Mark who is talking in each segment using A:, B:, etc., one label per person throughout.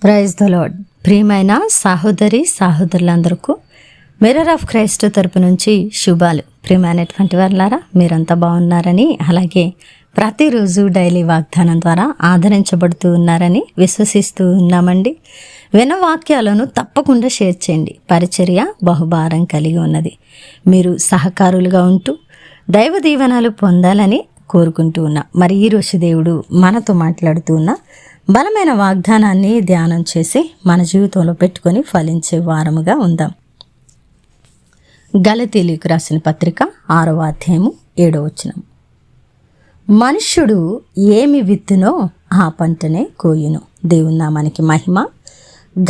A: Praise the lord. ప్రియమైన సహోదరులందరికీ mirror of Christ తరపు నుంచి శుభాలు. ప్రియమైనటువంటి వారులారా, మీరంతా బాగున్నారని, అలాగే ప్రతిరోజు డైలీ వాగ్దానం ద్వారా ఆదరించబడుతూ ఉన్నారని విశ్వసిస్తూ ఉన్నామండి. విన్న వాక్యాలను తప్పకుండా షేర్ చేయండి. పరిచర్య బహుభారం కలిగి ఉన్నది. మీరు సహకారులుగా ఉంటూ దైవ దీవెనలు పొందాలని కోరుకుంటూ ఉన్నా. మరి ఈరోజు దేవుడు మనతో మాట్లాడుతూ ఉన్న బలమైన వాగ్దానాన్ని ధ్యానం చేసి మన జీవితంలో పెట్టుకొని ఫలించే వారముగా ఉందాం. గలతీయులకు రాసిన పత్రిక 6వ అధ్యాయము 7వ వచనం. మనుష్యుడు ఏమి విత్తునో ఆ పంటనే కోయును. దేవుని నామానికి మహిమ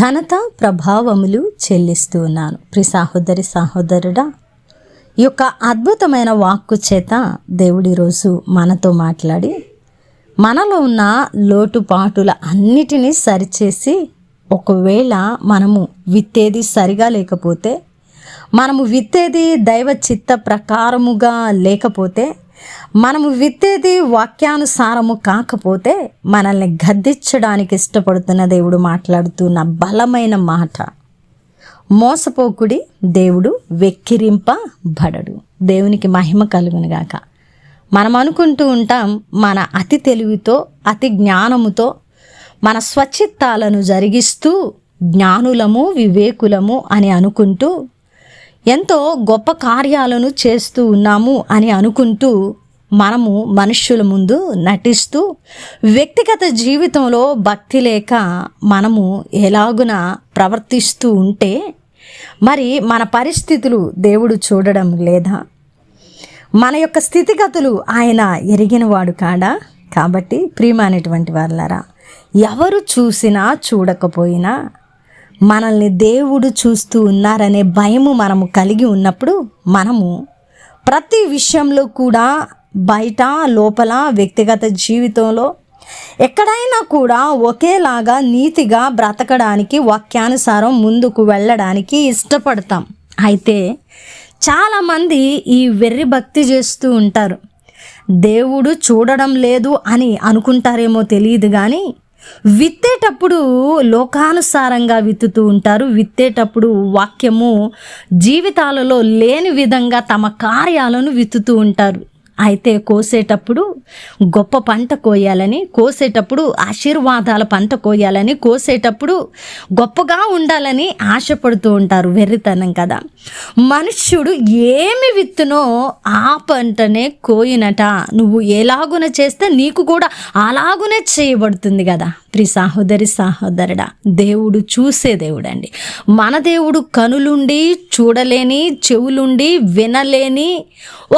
A: ఘనత ప్రభావములు చెల్లిస్తూ ఉన్నాను. ప్రియ సహోదరుడా, ఈ యొక్క అద్భుతమైన వాక్కు చేత దేవుడి రోజు మనతో మాట్లాడి మనలో ఉన్న లోటుపాటుల అన్నిటినీ సరిచేసి, ఒకవేళ మనము విత్తేది సరిగా లేకపోతే, మనము విత్తేది దైవ చిత్త ప్రకారముగా లేకపోతే, మనము విత్తేది వాక్యానుసారము కాకపోతే, మనల్ని గద్దించడానికి ఇష్టపడుతున్న దేవుడు మాట్లాడుతున్న బలమైన మాట, మోసపోకుడి, దేవుడు వెక్కిరింపబడడు. దేవునికి మహిమ కలుగునుగాక. మనం అనుకుంటూ ఉంటాం, మన అతి తెలివితో అతి జ్ఞానముతో మన స్వచిత్తాలను జరిగిస్తూ జ్ఞానులము వివేకులము అని అనుకుంటూ ఎంతో గొప్ప కార్యాలను చేస్తూ ఉన్నాము అని అనుకుంటూ మనము మనుష్యుల ముందు నటిస్తూ వ్యక్తిగత జీవితంలో భక్తి లేక మనము ఎలాగున ప్రవర్తిస్తూ ఉంటే, మరి మన పరిస్థితులు దేవుడు చూడడం లేదా? మన యొక్క స్థితిగతులు ఆయన ఎరిగినవాడు కాడా? కాబట్టి ప్రియమైనటువంటి వారులారా, ఎవరు చూసినా చూడకపోయినా మనల్ని దేవుడు చూస్తూ ఉన్నారనే భయము మనము కలిగి ఉన్నప్పుడు, మనము ప్రతి విషయంలో కూడా బయట లోపల వ్యక్తిగత జీవితంలో ఎక్కడైనా కూడా ఒకేలాగా నీతిగా బ్రతకడానికి, వాక్యానుసారం ముందుకు వెళ్ళడానికి ఇష్టపడతాం. అయితే చాలామంది ఈ వెర్రి భక్తి చేస్తూ ఉంటారు. దేవుడు చూడడం లేదు అని అనుకుంటారేమో తెలియదు, కానీ విత్తేటప్పుడు లోకానుసారంగా విత్తుతూ ఉంటారు. విత్తేటప్పుడు వాక్యము జీవితాలలో లేని విధంగా తమ కార్యాలను విత్తుతూ ఉంటారు. అయితే కోసేటప్పుడు గొప్ప పంట కోయాలని, కోసేటప్పుడు ఆశీర్వాదాల పంట కోయాలని, కోసేటప్పుడు గొప్పగా ఉండాలని ఆశపడుతూ ఉంటారు. వెర్రితనం కదా. మనుష్యుడు ఏమి విత్తునో ఆ పంటనే కోయినట. నువ్వు ఎలాగున చేస్తే నీకు కూడా అలాగునే చేయబడుతుంది కదా. ప్రియ సహోదరుడా, దేవుడు చూసే దేవుడండి. మన దేవుడు కనులుండి చూడలేని, చెవులుండి వినలేని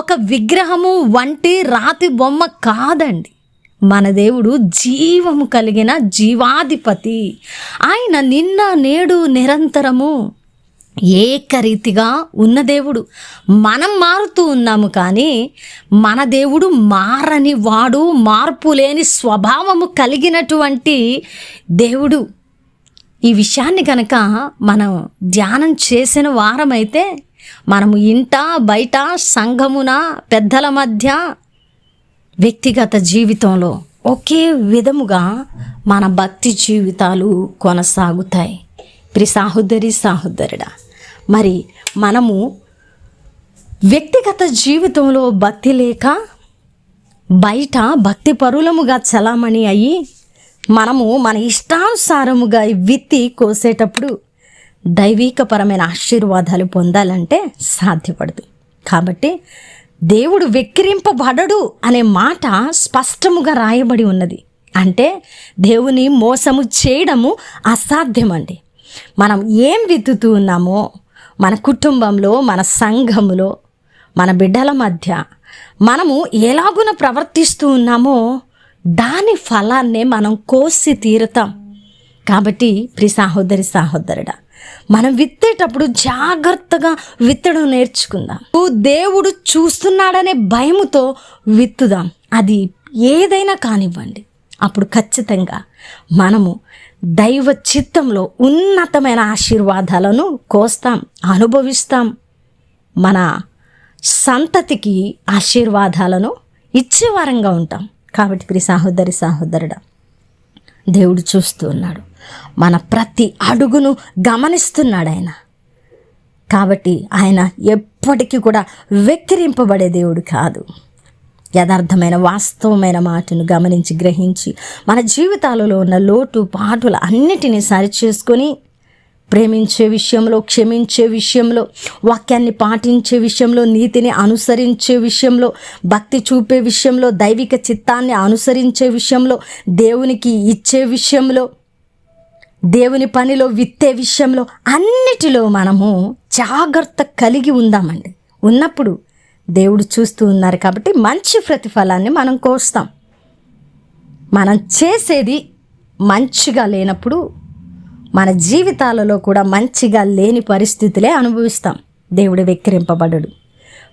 A: ఒక విగ్రహము వంటి రాతి బొమ్మ కాదండి. మన దేవుడు జీవము కలిగిన జీవాధిపతి. ఆయన నిన్న నేడు నిరంతరము ఏకరీతిగా ఉన్న దేవుడు. మనం మారుతూ ఉన్నాము, కానీ మన దేవుడు మారని వాడు, మార్పు లేని స్వభావము కలిగినటువంటి దేవుడు. ఈ విషయాన్ని కనుక మనం ధ్యానం చేసిన వారమైతే, మనము ఇంట బయట సంఘమున పెద్దల మధ్య వ్యక్తిగత జీవితంలో ఒకే విధముగా మన భక్తి జీవితాలు కొనసాగుతాయి. ప్రియ సహోదరుడా, మరి మనము వ్యక్తిగత జీవితంలో భక్తి లేక బయట భక్తి పరులముగా చలామణి అయ్యి మనము మన ఇష్టానుసారముగా విత్తి కోసేటప్పుడు దైవికపరమైన ఆశీర్వాదాలు పొందాలంటే సాధ్యపడదు. కాబట్టి దేవుడు వెక్కిరింపబడడు అనే మాట స్పష్టముగా రాయబడి ఉన్నది. అంటే దేవుని మోసము చేయడము అసాధ్యమండి. మనం ఏం విత్తుతూ ఉన్నామో మన కుటుంబంలో, మన సంఘములో, మన బిడ్డల మధ్య మనము ఎలాగున ప్రవర్తిస్తూ ఉన్నామో దాని ఫలాన్నే మనం కోసి తీరుతాం. కాబట్టి ప్రియ సహోదరుడా, మనం విత్తేటప్పుడు జాగ్రత్తగా విత్తడం నేర్చుకుందాం. దేవుడు చూస్తున్నాడనే భయముతో విత్తుదాం. అది ఏదైనా కానివ్వండి. అప్పుడు ఖచ్చితంగా మనము దైవ చిత్తంలో ఉన్నతమైన ఆశీర్వాదాలను కోస్తాం, అనుభవిస్తాం. మన సంతతికి ఆశీర్వాదాలను ఇచ్చేవారంగా ఉంటాం. కాబట్టి ప్రియ సహోదరుడా, దేవుడు చూస్తూ ఉన్నాడు. మన ప్రతి అడుగును గమనిస్తున్నాడు ఆయన. కాబట్టి ఆయన ఎప్పటికీ కూడా వెక్కిరింపబడే దేవుడు కాదు. యథార్థమైన వాస్తవమైన మాటను గమనించి గ్రహించి మన జీవితాలలో ఉన్న లోటు పాటులు అన్నిటినీ సరిచేసుకొని ప్రేమించే విషయంలో, క్షమించే విషయంలో, వాక్యాన్ని పాటించే విషయంలో, నీతిని అనుసరించే విషయంలో, భక్తి చూపే విషయంలో, దైవిక చిత్తాన్ని అనుసరించే విషయంలో, దేవునికి ఇచ్చే విషయంలో, దేవుని పనిలో విత్తే విషయంలో అన్నిటిలో మనము జాగ్రత్త కలిగి ఉందామండి. ఉన్నప్పుడు దేవుడు చూస్తూ ఉన్నారు కాబట్టి మంచి ప్రతిఫలాన్ని మనం కోస్తాం. మనం చేసేది మంచిగా లేనప్పుడు మన జీవితాలలో కూడా మంచిగా లేని పరిస్థితులే అనుభవిస్తాం. దేవుడు వెక్కిరింపబడడు.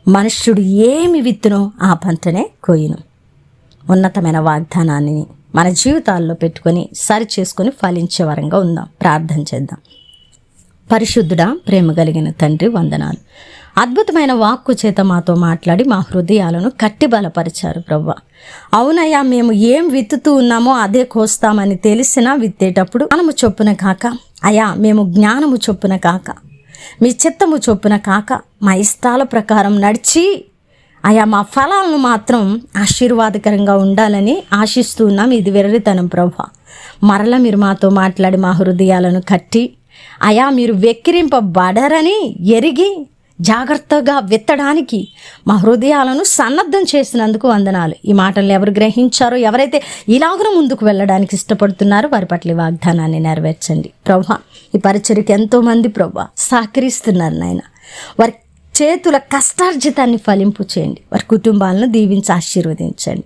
A: మనుష్యుడు ఏమి విత్తునో ఆ పంటనే కోయును. ఉన్నతమైన వాగ్దానాన్ని మన జీవితాల్లో పెట్టుకొని సరి చేసుకొని ఫలించే వరంగా ఉందాం. ప్రార్థన చేద్దాం. పరిశుద్ధుడా, ప్రేమ కలిగిన తండ్రి, వందనాలు. అద్భుతమైన వాక్కు చేత మాతో మాట్లాడి మా హృదయాలను కట్టి బలపరిచారు ప్రభువా. అవునయ్యా, మేము ఏం విత్తుతూ ఉన్నామో అదే కోస్తామని తెలిసినా విత్తేటప్పుడు జ్ఞానము చొప్పున కాక, అయ్యా మేము జ్ఞానము చొప్పున కాక, మీ చిత్తము చొప్పున కాక, మా ఇష్టాల ప్రకారం నడిచి అయ్యా మా ఫలాలను మాత్రం ఆశీర్వాదకరంగా ఉండాలని ఆశిస్తూ ఉన్నాం. ఇది వెర్రితనం ప్రభువా. మరలా మీరు మాతో మాట్లాడి మా హృదయాలను కట్టి అయా మీరు వెక్కిరింపబడరని ఎరిగి జాగ్రత్తగా విత్తడానికి మా హృదయాలను సన్నద్ధం చేసినందుకు వందనాలు. ఈ మాటలను ఎవరు గ్రహించారో, ఎవరైతే ఇలాగనూ ముందుకు వెళ్ళడానికి ఇష్టపడుతున్నారో వారి పట్ల వాగ్దానాన్ని నెరవేర్చండి ప్రభువా. ఈ పరిచర్యకి ఎంతోమంది ప్రభువా సహకరిస్తున్నారు నాయన. వారి చేతుల కష్టార్జితాన్ని ఫలింపు చేయండి. వారి కుటుంబాలను దీవించి ఆశీర్వదించండి.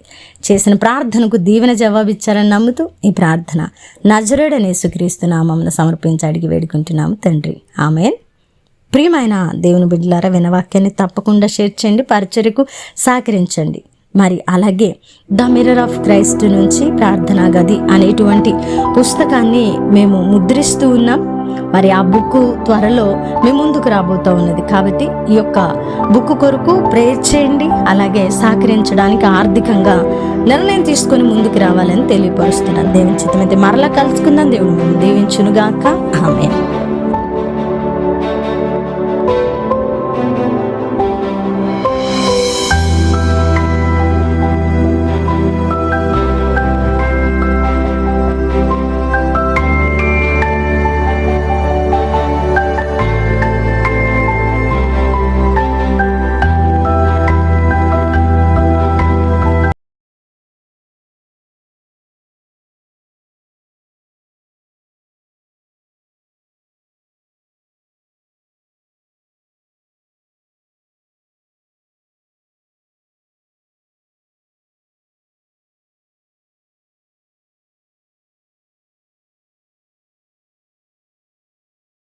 A: చేసిన ప్రార్థనకు దీవెన జవాబిచ్చారని నమ్ముతూ ఈ ప్రార్థన నజరేయుడైన యేసుక్రీస్తు నామమున సమర్పించి అడిగి వేడుకుంటున్నాము తండ్రి, ఆమేన్. ప్రియమైన దేవుని బిడ్డలారా, వినవాక్యాన్ని తప్పకుండా షేర్ చేయండి, పరిచర్యకు సహకరించండి. మరి అలాగే ద మిర్రర్ ఆఫ్ క్రైస్ట్ నుంచి ప్రార్థనా గది అనేటువంటి పుస్తకాన్ని మేము ముద్రిస్తూ ఉన్నాం. మరి ఆ బుక్ త్వరలో మీ ముందుకు రాబోతూ ఉన్నది. కాబట్టి ఈ యొక్క బుక్ కొరకు ప్రేయర్ చేయండి. అలాగే సహకరించడానికి ఆర్థికంగా నిర్ణయం తీసుకొని ముందుకు రావాలని తెలియపరుస్తున్నాను. దేవుని చిత్తమైతే మరలా కలుసుకుందాం. దేవుడు దీవించునుగాక. ఆమేన్.